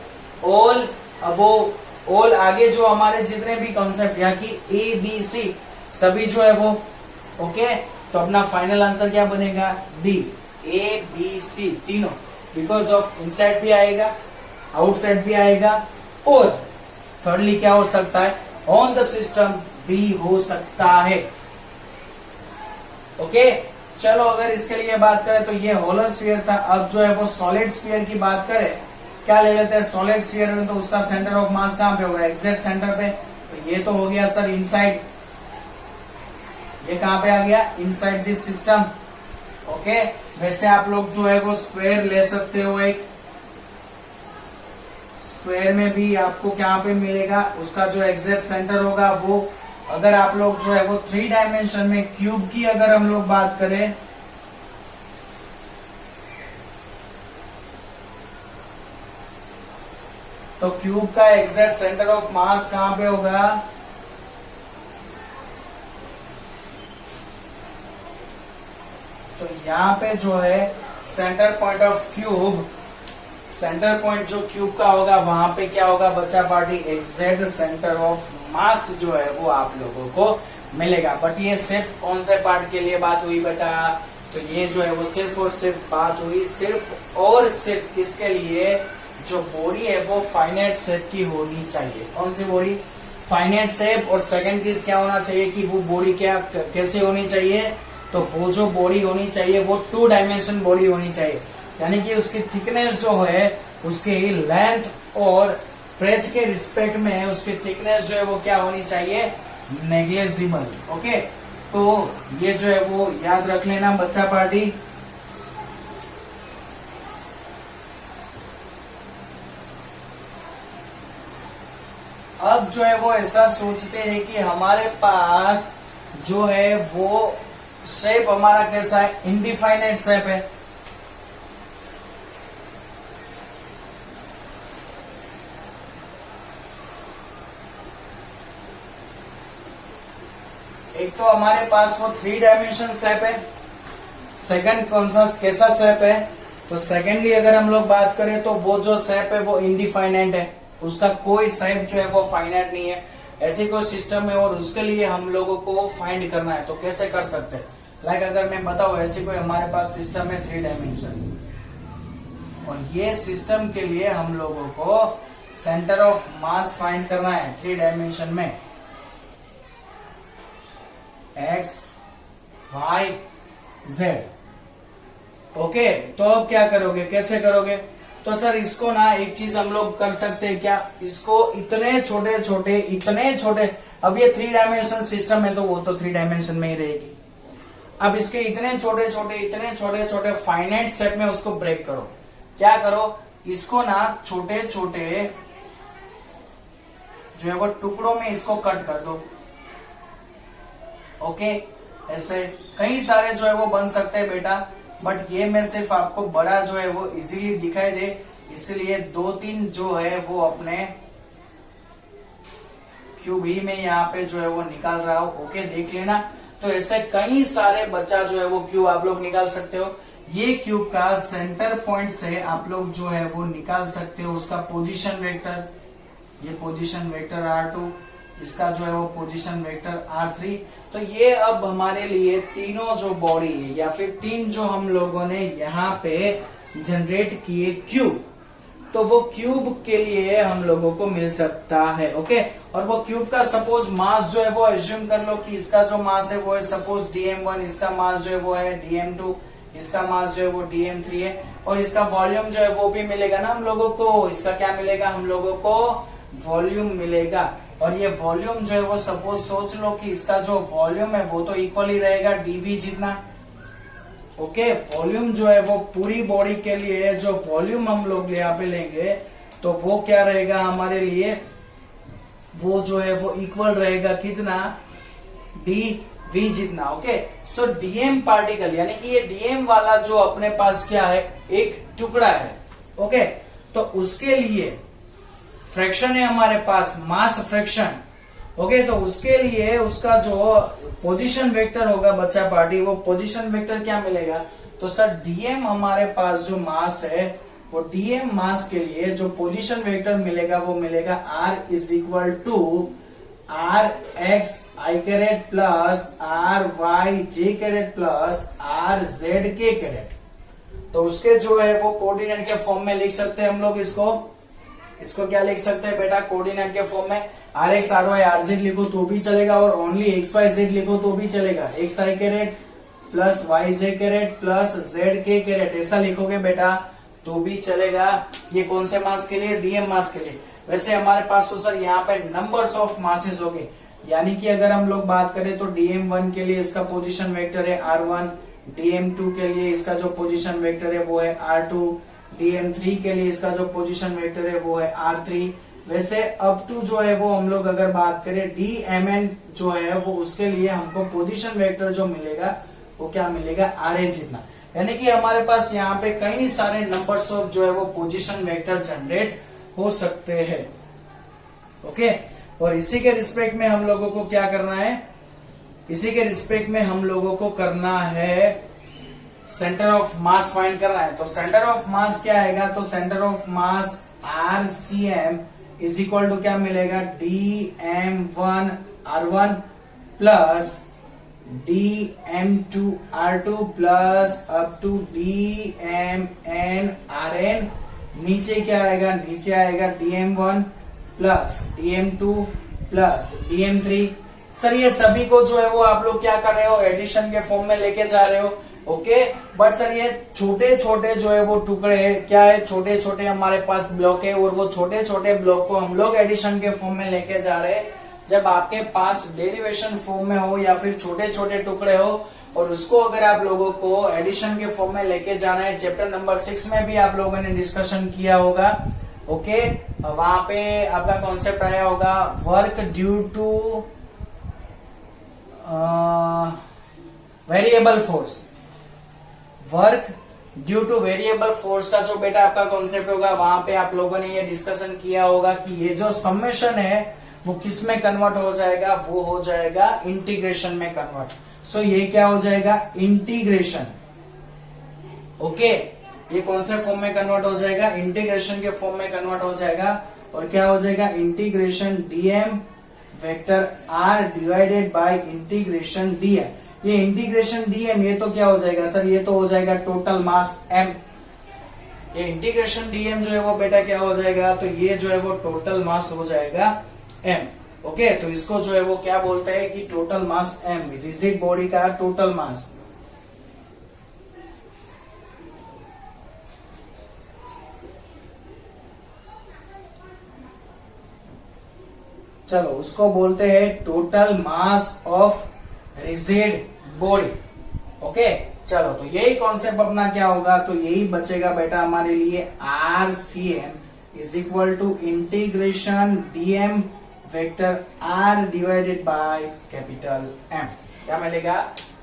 ऑल अबोव, ऑल आगे जो हमारे जितने भी कॉन्सेप्ट यहाँ की ए बी सी सभी जो है वो। ओके, तो अपना फाइनल आंसर क्या बनेगा? डी, ए बी सी तीनों, बिकॉज ऑफ इनसाइड भी आएगा, आउटसाइड भी आएगा, और थर्डली क्या हो सकता है? ऑन द सिस्टम भी हो सकता है। ओके, चलो अगर इसके लिए बात करें तो ये होलर स्फीयर था। अब जो है वो सॉलिड स्फीयर की बात करें, क्या ले लेते हैं? सॉलिड स्फीयर में तो उसका सेंटर ऑफ मास कहां पे होगा? एग्जैक्ट सेंटर पे। तो ये तो हो गया सर इनसाइड, ये कहां पे आ गया? Inside this system. ओके, वैसे आप लोग जो है वो स्क्वायर ले सकते हो, एक स्क्वायर में भी आपको क्या पे मिलेगा? उसका जो एग्जैक्ट सेंटर होगा वो। अगर आप लोग जो है वो 3 डायमेंशन में क्यूब की अगर हम लोग बात करें, तो क्यूब का एग्जैक्ट सेंटर ऑफ मास कहां पे होगा? तो यहाँ पे जो है centre point of cube, centre point जो क्यूब का होगा वहां पे क्या होगा बच्चा party? Exact centre of mass जो है वो आप लोगों को मिलेगा। बट ये सिर्फ कौन से पार्ट के लिए बात हुई बेटा? तो ये जो है वो सिर्फ और सिर्फ बात हुई सिर्फ और सिर्फ इसके लिए जो बॉडी है वो फाइनाइट शेप की होनी चाहिए। कौन सी बॉडी? Finite shape. और सेकंड चीज क्या होना चाहिए कि वो बॉडी क्या कैसे होनी चाहिए? तो वो जो बॉडी होनी चाहिए वो 2 डायमेंशन बॉडी होनी चाहिए, यानी कि उसकी थिकनेस जो है उसके लेंथ और ब्रेथ के रिस्पेक्ट में उसकी थिकनेस जो है वो क्या होनी चाहिए? नेग्लेजिबल। ओके, तो ये जो है वो याद रख लेना बच्चा पार्टी। अब जो है वो ऐसा सोचते हैं कि हमारे पास जो है वो शेप हमारा कैसा है? इनडिफाइनाइट शेप है। एक तो हमारे पास वो 3 डायमेंशन शेप है, सेकंड कौन सा कैसा शेप है? तो सेकेंडली अगर हम लोग बात करें तो वो जो शेप है वो इनडिफाइनाइट है, उसका कोई शेप जो है वो फाइनाइट नहीं है। ऐसी कोई सिस्टम है और उसके लिए हम लोगों को फाइंड करना है, तो कैसे कर सकते हैं? लाइक अगर मैं बताऊं ऐसी कोई हमारे पास सिस्टम है 3 डायमेंशन, और ये सिस्टम के लिए हम लोगों को सेंटर ऑफ मास फाइंड करना है 3 डायमेंशन में, एक्स वाई जेड। ओके, तो अब क्या करोगे, कैसे करोगे? तो सर इसको ना एक चीज हम लोग कर सकते हैं क्या? इसको इतने छोटे, अब ये 3 डायमेंशन सिस्टम है तो वो तो 3 डायमेंशन में ही रहेगी। अब इसके इतने छोटे फाइनाइट शेप में उसको ब्रेक करो। क्या करो? इसको ना छोटे जो है वो टुकड़ों में इसको कट कर दो। ओके, ऐसे कई सारे जो है वो बन सकते हैं बेटा, बट ये मैं सिर्फ आपको बड़ा जो है वो इजीली दिखाई दे इसलिए 2-3 जो है वो अपने क्यूब ही में यहाँ पे जो है वो निकाल रहा हूं। ओके, देख लेना। तो ऐसे कई सारे बच्चा जो है वो क्यूब आप लोग निकाल सकते हो। ये क्यूब का सेंटर पॉइंट से आप लोग जो है वो निकाल सकते हो उसका पोजीशन वेक्टर, ये पोजीशन वेक्टर R2, इसका जो है वो पोजीशन वेक्टर R3। तो ये अब हमारे लिए तीनों जो बॉडी है या फिर 3 जो हम लोगों ने यहाँ पे जनरेट किए क्यूब, तो वो क्यूब के लिए हम लोगों को मिल सकता है। ओके, और वो क्यूब का सपोज मास जो है वो एज्यूम कर लो कि इसका जो मास है वो है सपोज dm1, इसका मास जो है वो है dm2, इसका मास जो है वो dm3 है, और इसका वॉल्यूम जो है वो भी मिलेगा ना हम लोगों को। इसका क्या मिलेगा? हम लोगों को वॉल्यूम मिलेगा। और ये वॉल्यूम जो है वो सपोज सोच लो कि इसका जो वॉल्यूम है वो तो इक्वल ही रहेगा dv जितना। ओके, वॉल्यूम जो है वो पूरी बॉडी के लिए जो वॉल्यूम हम लोग यहाँ पे लेंगे तो वो क्या रहेगा हमारे लिए? वो जो है वो इक्वल रहेगा कितना? dv जितना। ओके, सो dm पार्टिकल यानी कि ये dm वाला जो अपने पास क्या है? एक टुकड़ा है। ओके, तो उसके लिए फ्रैक्शन है हमारे पास, मास फ्रैक्शन। ओके, तो उसके लिए उसका जो पोजीशन वेक्टर होगा बच्चा पार्टी, वो पोजीशन वेक्टर क्या मिलेगा? तो सर डीएम हमारे पास जो मास है, वो डीएम मास के लिए जो पोजीशन वेक्टर मिलेगा वो मिलेगा R is equal to R X I caret plus R Y J caret plus R Z K caret. तो उसके जो है वो कोऑर्डिनेट के फॉर्म में लिख सकते हैं हम लोग इसको क्या लिख सकते हैं बेटा? कोऑर्डिनेट के फॉर्म में R X R Y R Z लिखो तो भी चलेगा, और ओनली एक्स वाई जेड लिखो तो भी चलेगा। X I caret plus Y J caret plus Z K carat, ऐसा लिखोगे बेटा तो भी चलेगा। ये कौन से मास के लिए? डीएम मास के लिए। वैसे हमारे पास तो सर यहाँ पे नंबर्स ऑफ मासेस हो गए, यानी कि अगर हम लोग बात करें तो DM1 के लिए इसका पोजीशन वेक्टर है R1, DM2 के लिए इसका जो पोजीशन वेक्टर है वो है R2, DM3 के लिए इसका जो पोजीशन वेक्टर है वो है R3। वैसे अप टू जो है वो हम लोग अगर बात करें DMN जो है वो उसके लिए हमको पोजीशन वेक्टर जो मिलेगा वो क्या मिलेगा? RN जितना। यानी कि हमारे पास यहाँ पे कई सारे नंबर्स ऑफ जो है वो पोजीशन वेक्टर जनरेट हो सकते हैं। ओके, और इसी के रिस्पेक्ट में हम लोगों को क्या करना है? इसी के रिस्पेक्ट में हम लोगों को करना है सेंटर ऑफ मास फाइंड करना है। तो सेंटर ऑफ मास क्या आएगा? तो centre of mass RCM is equal to क्या मिलेगा? DM1 R1 plus DM2 R2 plus up to DMN RN। नीचे क्या आएगा? नीचे आएगा DM1 plus DM2 plus DM3। Sir ये सभी को जो है वो आप लोग क्या कर रहे हो? एडिशन के फॉर्म में लेके जा रहे हो। ओके, बट सर ये छोटे छोटे जो है वो टुकड़े क्या है? छोटे छोटे हमारे पास ब्लॉक है, और वो छोटे छोटे ब्लॉक को हम लोग एडिशन के फॉर्म में लेके जा रहे हैं। जब आपके पास डेरिवेशन फॉर्म में हो या फिर छोटे छोटे टुकड़े हो, और उसको अगर आप लोगों को एडिशन के फॉर्म में लेके जाना है, चैप्टर नंबर 6 में भी आप लोगों ने डिस्कशन किया होगा। ओके, वहां पे आपका कॉन्सेप्ट आया होगा work due two variable force. Work due two variable force का जो बेटा आपका कॉन्सेप्ट होगा, वहां पे आप लोगों ने ये डिस्कशन किया होगा कि ये जो समेशन है वो किस में कन्वर्ट हो जाएगा? वो हो जाएगा इंटीग्रेशन में कन्वर्ट। सो ये क्या हो जाएगा? इंटीग्रेशन। ओके, ये कौन से फॉर्म में कन्वर्ट हो जाएगा? इंटीग्रेशन के फॉर्म में कन्वर्ट हो जाएगा। और क्या हो जाएगा? Integration DM vector R divided by integration DM. ये इंटीग्रेशन डीएम ये तो क्या हो जाएगा सर? ये तो हो जाएगा टोटल मास एम। ये इंटीग्रेशन डीएम जो है वो बेटा क्या हो जाएगा? तो ये जो है वो टोटल मास हो जाएगा एम। ओके, तो इसको जो है वो क्या बोलते हैं कि total mass M, rigid body का टोटल मास। चलो उसको बोलते हैं total mass of rigid body. Okay, चलो तो यही कॉन्सेप्ट अपना क्या होगा? तो यही बचेगा बेटा हमारे लिए RCM is equal to integration DM vector R divided by capital M। क्या मिलेगा?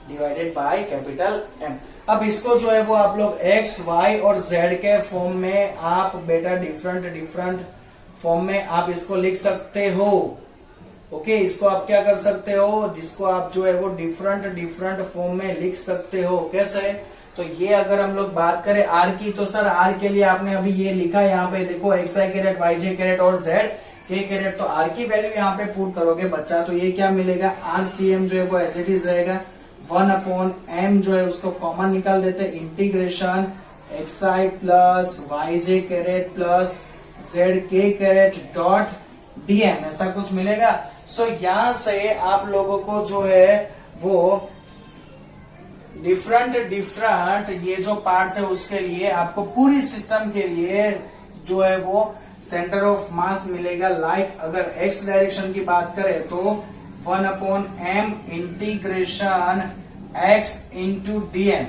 Divided by capital M। अब इसको जो है वो आप लोग X, Y और Z के फॉर्म में आप बेटा डिफरेंट फॉर्म में आप इसको लिख सकते हो। ओके, इसको आप क्या कर सकते हो? जिसको आप जो है वो डिफरेंट फॉर्म में लिख सकते हो। कैसे? तो ये अगर हम लोग बात करें R की, तो सर R के लिए आपने अभी ये लिखा है यहाँ पे देखो, x I carat Y J carat और जेड के कैरेट। तो R की वैल्यू यहाँ पे पुट करोगे बच्चा, तो ये क्या मिलेगा? RCM जो है वो एज इट इज रहेगा। 1/m जो है उसको कॉमन निकाल देते, इंटीग्रेशन एक्स आई plus Y J caret plus Z K carat dot DM, ऐसा कुछ मिलेगा। सो यहां से आप लोगों को जो है वो डिफरेंट ये जो पार्ट्स है उसके लिए आपको पूरी सिस्टम के लिए जो है वो सेंटर ऑफ मास मिलेगा। लाइक अगर एक्स डायरेक्शन की बात करें तो 1/m integration x into DM.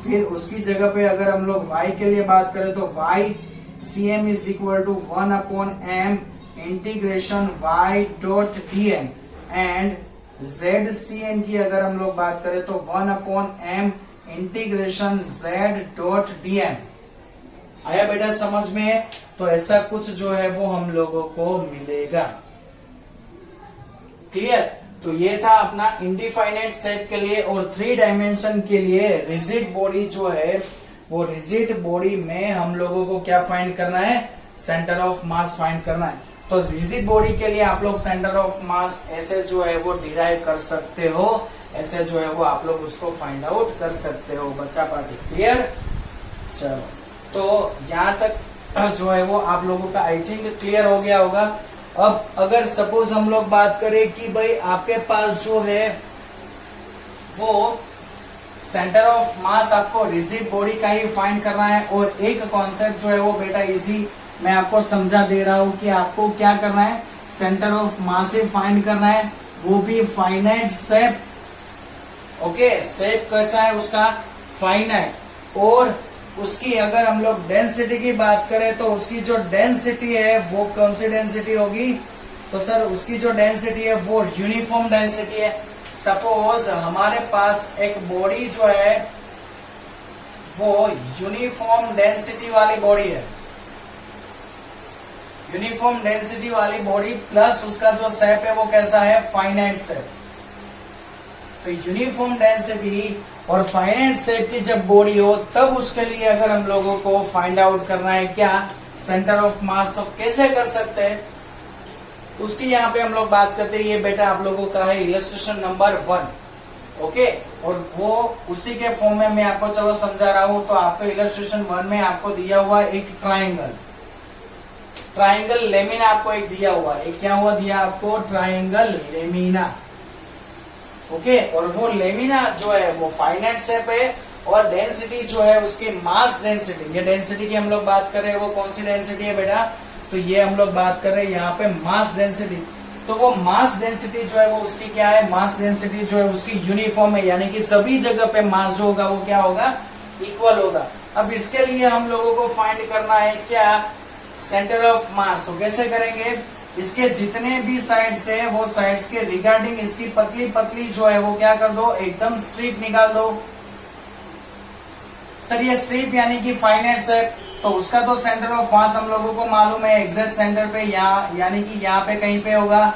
फिर उसकी जगह पे अगर हम लोग y के लिए बात करें तो YCM is equal to 1/m integration y dot dm. And ZCM की अगर हम लोग बात करें तो 1/m integration z dot DM. आया बेटा समझ में? तो ऐसा कुछ जो है वो हम लोगों को मिलेगा। क्लियर? तो ये था अपना इंडिफाइनाइट शेप के लिए। और 3 डायमेंशन के लिए रिजिड बॉडी जो है वो रिजिड बॉडी में हम लोगों को क्या फाइंड करना है? सेंटर ऑफ मास फाइंड करना है। तो रिजिड बॉडी के लिए आप लोग सेंटर ऑफ मास ऐसे जो है वो डिराइव कर सकते हो, ऐसे जो है वो आप लोग उसको फाइंड आउट कर सकते हो बच्चा पार्टी। क्लियर? चलो, तो यहाँ तक जो है वो आप लोगों का आई थिंक क्लियर हो गया होगा। अब अगर सपोज हम लोग बात करें कि भाई आपके पास जो है वो सेंटर ऑफ मास आपको रिजिड बॉडी का ही फाइंड करना है, और एक कॉन्सेप्ट जो है वो बेटा इजी मैं आपको समझा दे रहा हूं कि आपको क्या करना है, centre of mass he find करना है, वो भी फाइनाइट शेप। ओके, शेप कैसा है उसका? फाइनाइट। और उसकी अगर हम लोग डेंसिटी की बात करें तो उसकी जो डेंसिटी है वो कौन सी डेंसिटी होगी? तो सर उसकी जो डेंसिटी है वो यूनिफॉर्म डेंसिटी है। सपोज हमारे पास एक बॉडी जो है वो यूनिफॉर्म डेंसिटी वाली बॉडी है, यूनिफॉर्म डेंसिटी वाली बॉडी प्लस उसका जो शेप है वो कैसा है? Finite shape. तो यूनिफॉर्म डेंसिटी और फाइनाइट शेप की जब बॉडी हो तब उसके लिए अगर हम लोगों को फाइंड आउट करना है क्या? सेंटर ऑफ मास। तो कैसे कर सकते हैं उसकी यहाँ पे हम लोग बात करते हैं। ये बेटा आप लोगों का है इलस्ट्रेशन नंबर 1। ओके, और वो उसी के फॉर्म में मैं आपको चलो समझा रहा हूं। तो आपको इलस्ट्रेशन 1 में आपको दिया हुआ एक ट्राइंगल लेमिना आपको एक दिया हुआ है। क्या हुआ दिया आपको? Triangle lamina. ओके, और वो लेमिना जो है वो फाइनाइट शेप है, और डेंसिटी जो है उसकी मास डेंसिटी, ये डेंसिटी की हम लोग बात कर रहे हैं, वो कौन सी डेंसिटी है बेटा? तो ये हम लोग बात कर रहे हैं यहाँ पे मास डेंसिटी। तो वो मास डेंसिटी जो है वो उसकी क्या है? मास डेंसिटी जो है उसकी यूनिफॉर्म है, यानी कि सभी जगह पे मास जो होगा वो क्या होगा? इक्वल होगा। अब इसके लिए हम लोगों को फाइंड करना है क्या? सेंटर ऑफ मास। तो कैसे करेंगे? इसके जितने भी साइड्स है वो साइड्स के रिगार्डिंग इसकी पतली पतली जो है वो क्या कर दो? एकदम स्ट्रिप निकाल दो। सर ये स्ट्रिप यानी कि फाइनाइट शेप, तो उसका तो सेंटर ऑफ मास हम लोगों को मालूम है एग्जैक्ट सेंटर पे, यहाँ यानी कि यहाँ पे कहीं पे होगा।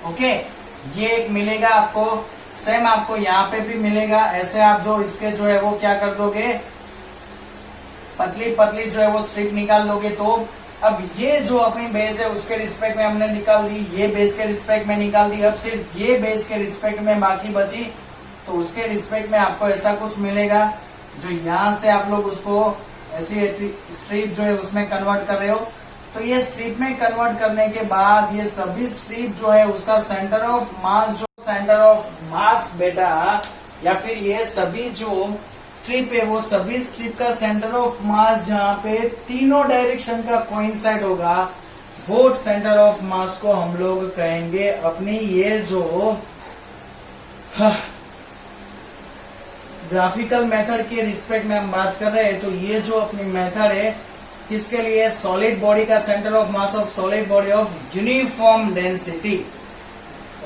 ओके, ये एक मिलेगा आपको, सेम आपको यहाँ पे भी मिलेगा। ऐसे आप जो इसके जो है वो क्या कर दोगे? पतली पतली जो है वो स्ट्रिप निकाल दोगे। तो अब ये जो अपनी बेस है उसके रिस्पेक्ट में हमने निकाल दी, ये बेस के रिस्पेक्ट में निकाल दी। अब सिर्फ ये बेस के रिस्पेक्ट में बाकी बची, तो उसके रिस्पेक्ट में आपको ऐसा कुछ मिलेगा जो यहाँ से आप लोग उसको ऐसी स्ट्रिप जो है उसमें कन्वर्ट कर रहे हो। तो ये स्ट्रिप में कन्वर्ट करने के बाद ये सभी स्ट्रिप जो है उसका सेंटर ऑफ मास, जो सेंटर ऑफ मास बेटा, या फिर ये सभी जो स्ट्रिप है वो सभी स्ट्रिप का सेंटर ऑफ मास जहाँ पे तीनों डायरेक्शन का कोइंसाइड होगा, वो सेंटर ऑफ मास को हम लोग कहेंगे अपनी ये जो ग्राफिकल मेथड के रिस्पेक्ट में हम बात कर रहे हैं। तो ये जो अपनी मेथड है किसके लिए? सॉलिड बॉडी का centre of mass of solid body of uniform density.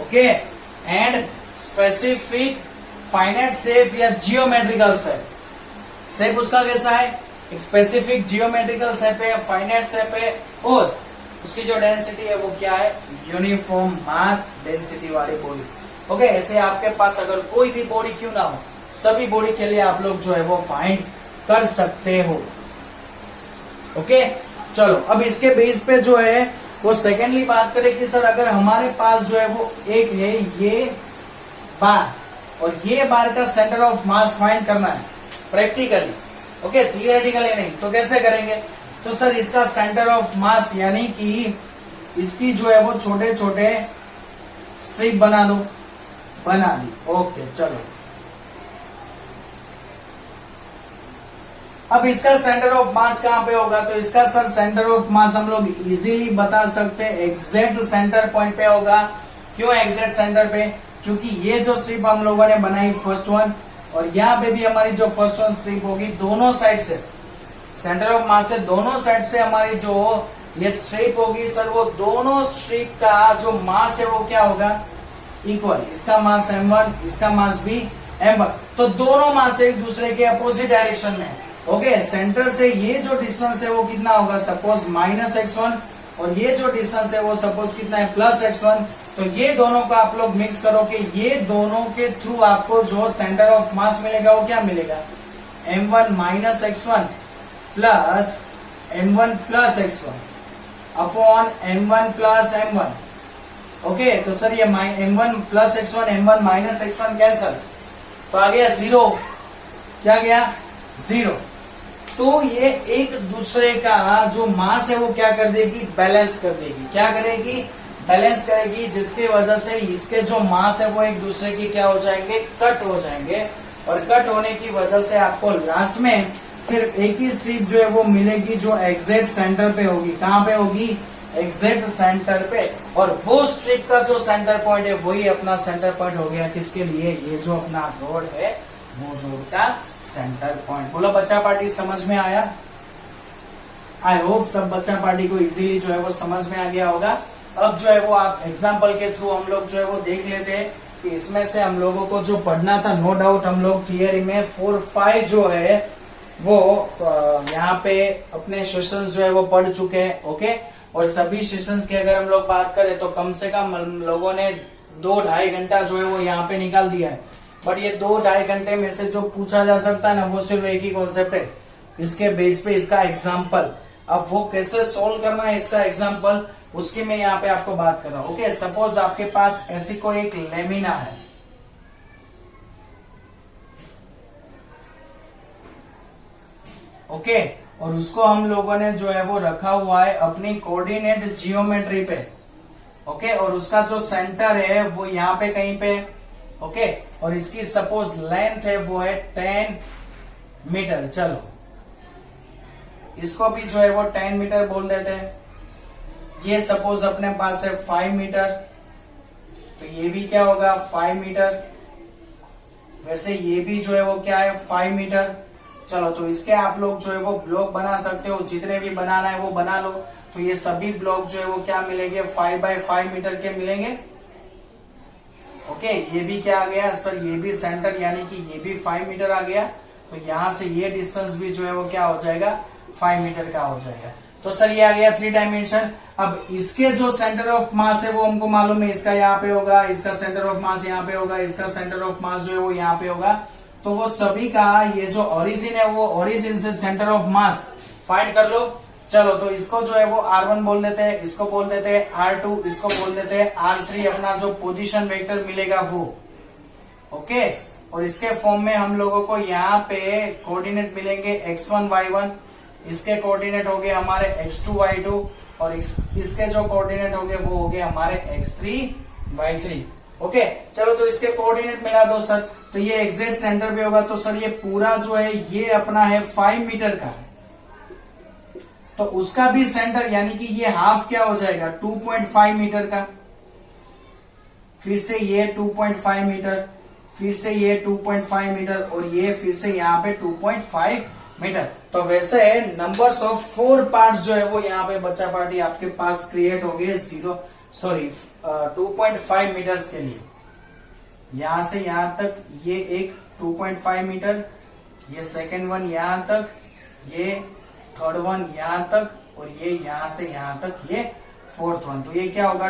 Okay, and specific finite shape या जियोमेट्रिकल शेप। शेप उसका कैसा है? स्पेसिफिक जियोमेट्रिकल शेप है, फाइनाइट शेप है, और उसकी जो डेंसिटी है वो क्या है? यूनिफॉर्म मास डेंसिटी वाली बॉडी। ओके, ऐसे आपके पास अगर कोई भी बॉडी क्यों ना हो, सभी बॉडी के लिए आप लोग जो है वो फाइंड कर सकते हो। ओके, चलो अब इसके बेस पे जो है वो सेकेंडली बात करें कि सर अगर हमारे पास जो है वो एक है ये बार, और ये बार का सेंटर ऑफ मास फाइंड करना है प्रैक्टिकली। ओके, थियोरेटिकली नहीं। तो कैसे करेंगे? तो सर इसका सेंटर ऑफ मास यानी कि इसकी जो है वो छोटे छोटे स्ट्रिप बना दो, बना दी। ओके, चलो अब इसका सेंटर ऑफ मास कहाँ पे होगा? तो इसका सर सेंटर ऑफ मास हम लोग इजीली बता सकते हैं, एग्जैक्ट सेंटर पॉइंट पे होगा। क्यों एग्जैक्ट सेंटर पे? क्योंकि ये जो स्ट्रिप हम लोगों ने बनाई फर्स्ट वन, और यहाँ पे भी हमारी जो फर्स्ट वन स्ट्रिप होगी, दोनों साइड से सेंटर ऑफ मास से दोनों साइड से हमारी जो ये स्ट्रिप होगी सर, वो दोनों स्ट्रिप का जो मास है वो क्या होगा? इक्वल। इसका मास m1, इसका मास भी m1। तो दोनों मास एक दूसरे के अपोजिट डायरेक्शन में है। ओके, सेंटर से ये जो डिस्टेंस है वो कितना होगा, सपोज -x1, और ये जो डिस्टेंस है वो सपोज कितना है, +x1। तो ये दोनों को आप लोग मिक्स करो कि ये दोनों के थ्रू आपको जो सेंटर ऑफ मास मिलेगा वो क्या मिलेगा, m1 - x1 plus m1 plus x1 upon m1 plus m1। Okay, तो सर ये m1 plus x1 m1 minus x1 cancel, तो आ गया 0। क्या गया, 0। तो ये एक दूसरे का जो मास है वो क्या कर देगी, बैलेंस कर देगी। क्या करेगी, बैलेंस करेगी, जिसकी वजह से इसके जो मास है वो एक दूसरे की क्या हो जाएंगे, कट हो जाएंगे। और कट होने की वजह से आपको लास्ट में सिर्फ एक ही स्ट्रिप जो है वो मिलेगी, जो एग्जैक्ट सेंटर पे होगी। कहाँ पे होगी, एग्जैक्ट सेंटर पे। और वो स्ट्रिप का जो सेंटर पॉइंट है वही अपना सेंटर पॉइंट हो गया, किसके लिए, ये जो अपना रोड है वो रोड का सेंटर पॉइंट। बोलो बच्चा पार्टी समझ में आया? आई होप सब बच्चा पार्टी को इजीली जो है वो समझ में आ गया होगा। अब जो है वो आप एग्जाम्पल के थ्रू हम लोग जो है वो देख लेते हैं कि इसमें से हम लोगों को जो पढ़ना था, नो डाउट हम लोग थियरी में 4-5 जो है वो यहाँ पे अपने सेशंस जो है वो पढ़ चुके हैं। ओके, और सभी सेशंस की अगर हम लोग बात करें तो कम से कम हम लोगों ने 2-2.5 घंटा जो है वो यहाँ पे निकाल दिया है। बट ये 2-2.5 घंटे में से जो पूछा जा सकता है ना, वो सिर्फ एक ही कॉन्सेप्ट है, इसके बेस पे इसका एग्जाम्पल। अब वो कैसे सोल्व करना है इसका एग्जाम्पल, उसकी मैं यहाँ पे आपको बात कर रहा हूँ। ओके, सपोज आपके पास ऐसी कोई एक लेमिना है। ओके, और उसको हम लोगों ने जो है वो रखा हुआ है अपनी कोऑर्डिनेट जियोमेट्री पे। ओके, और उसका जो सेंटर है वो यहाँ पे कहीं पे। ओके, और इसकी सपोज लेंथ है वो है 10 मीटर। चलो इसको भी जो है वो 10 मीटर बोल देते हैं। ये सपोज अपने पास है 5 मीटर, तो ये भी क्या होगा, 5 मीटर। वैसे ये भी जो है वो क्या है, 5 मीटर। चलो, तो इसके आप लोग जो है वो ब्लॉक बना सकते हो, जितने भी बनाना है वो बना लो। तो ये सभी ब्लॉक जो है वो क्या मिलेंगे, 5x5 मीटर के मिलेंगे। ओके, ये भी क्या आ गया सर, ये भी सेंटर यानी कि ये भी 5 मीटर आ गया। तो यहां से ये डिस्टेंस भी जो है वो क्या हो जाएगा, 5 मीटर का हो जाएगा। तो सर ये आ गया 3 डायमेंशन। अब इसके जो सेंटर ऑफ मास है वो हमको मालूम है, इसका यहाँ पे होगा, इसका सेंटर ऑफ मास यहाँ पे होगा, इसका सेंटर ऑफ मास जो है वो यहाँ पे होगा। तो वो सभी का ये जो ओरिजिन है वो ओरिजिन से सेंटर ऑफ मास फाइंड कर लो। चलो, तो इसको जो है वो R1 बोल देते हैं, इसको बोल देते हैं R2, इसको बोल देते हैं R3। अपना जो पोजीशन वेक्टर मिलेगा वो। ओके, और इसके फॉर्म में हम लोगों को यहाँ पे कोऑर्डिनेट मिलेंगे x1 y1, इसके कोऑर्डिनेट हो गए हमारे x2 y2, और इसके जो कोऑर्डिनेट हो गए वो हो गए हमारे x3 y3। ओके, चलो तो इसके कोऑर्डिनेट मिला दो सर, तो ये एग्जैक्ट सेंटर पे होगा। तो सर ये पूरा जो है ये अपना है 5 मीटर का है, तो उसका भी सेंटर यानी कि ये हाफ क्या हो जाएगा, 2.5 मीटर का। फिर से ये 2.5 मीटर, फिर से ये 2.5 मीटर, और ये फिर से यहाँ पे 2.5 मीटर। तो वैसे नंबर्स ऑफ 4 पार्ट्स जो है वो यहाँ पे बच्चा पार्टी आपके पास क्रिएट हो गए 2.5 मीटर्स के लिए। यहां से यहां तक ये एक 2.5 मीटर, ये सेकेंड वन यहां तक, ये थर्ड वन यहां तक, और ये यहां से यहां तक ये फोर्थ वन। तो ये क्या होगा,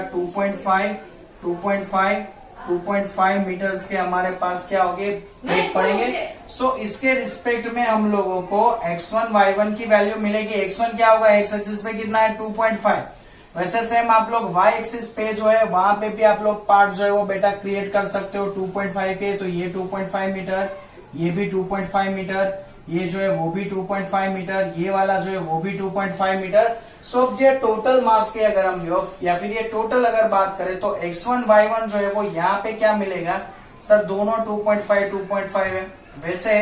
2.5 मीटर्स के हमारे पास क्या होंगे, ब्रेक पड़ेंगे। सो इसके रिस्पेक्ट में हम लोगों को x1 y1 की वैल्यू मिलेगी। x1 क्या होगा, x एक्सिस पे कितना है, 2.5। वैसे सेम आप लोग y एक्सिस पे जो है वहां पे भी आप लोग पार्ट जो है वो बेटा क्रिएट कर सकते हो 2.5 के। तो ये 2.5 मीटर, ये भी 2.5 मीटर, ये जो है वो भी 2.5 मीटर, ये वाला जो है वो भी 2.5 मीटर। सो ये टोटल मास के अगर हम या फिर ये टोटल अगर बात करें तो x1 y1 जो है वो यहाँ पे क्या मिलेगा सर, दोनों 2.5 है। वैसे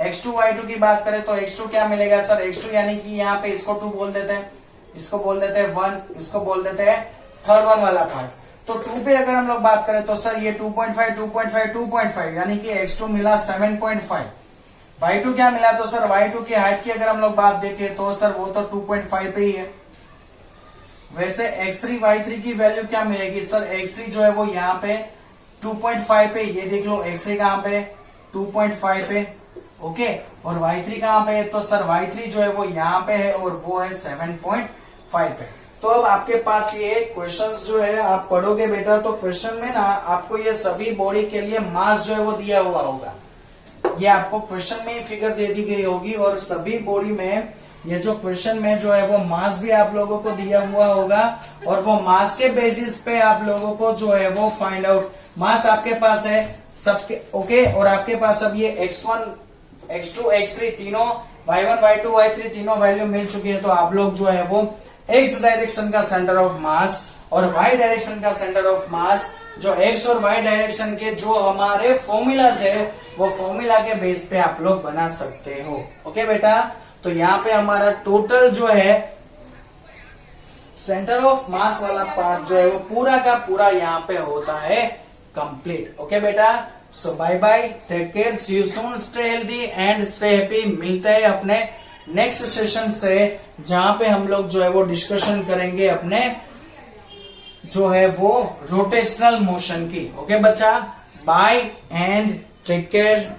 x2 y2 की बात करें तो x2 क्या मिलेगा सर, x2 यानी कि यहाँ पे इसको 2 बोल देते हैं, इसको बोल देते हैं 1, इसको बोल देते हैं थर्ड वन वाला पार्ट। तो 2 पे अगर हम लोग बात करें तो सर ये 2.5 यानी कि x2 मिला 7.5। y2 क्या मिला, तो सर y2 की हाइट की अगर हम लोग बात देखें तो सर वो तो 2.5 पे ही है। वैसे x3 y3 की वैल्यू क्या मिलेगी सर, x3 जो है वो यहाँ पे 2.5 पे, ये देख लो x3 कहाँ पे 2.5 पे, ओके, और y3 कहाँ पे है, तो सर y3 जो है वो यहाँ पे है और वो है 7.5 पे। तो अब आपके पास ये क्वेश्चंस जो है आप पढ़ोगे बेटा, तो क्वेश्चन में ना आपको ये सभी बॉडी के लिए मास जो है वो दिया हुआ होगा, ये आपको क्वेश्चन में ही फिगर दे दी गई होगी, और सभी बॉडी में ये जो क्वेश्चन में जो है वो मास भी आप लोगों को दिया हुआ होगा, और वो मास के बेसिस पे आप लोगों को जो है वो फाइंड आउट, मास आपके पास है सबके, ओके, और आपके पास अब ये x1 x2 x3 तीनों y1 y2 y3 तीनों वैल्यू मिल चुकी है। तो आप लोग जो है वो x डायरेक्शन का सेंटर ऑफ मास और y डायरेक्शन का सेंटर ऑफ मास, जो x और y डायरेक्शन के जो हमारे फॉर्मूलाज है वो फॉर्मूला के बेस पे आप लोग बना सकते हो। ओके बेटा, तो यहाँ पे हमारा टोटल जो है सेंटर ऑफ मास वाला पार्ट जो है वो पूरा का पूरा यहाँ पे होता है कंप्लीट। ओके बेटा, so bye bye, take care, see you soon, stay healthy and stay happy. मिलते हैं अपने नेक्स्ट सेशन से, जहां पे हम लोग जो है वो डिस्कशन करेंगे अपने जो है वो रोटेशनल मोशन की। ओके बच्चा, बाय एंड टेक केयर।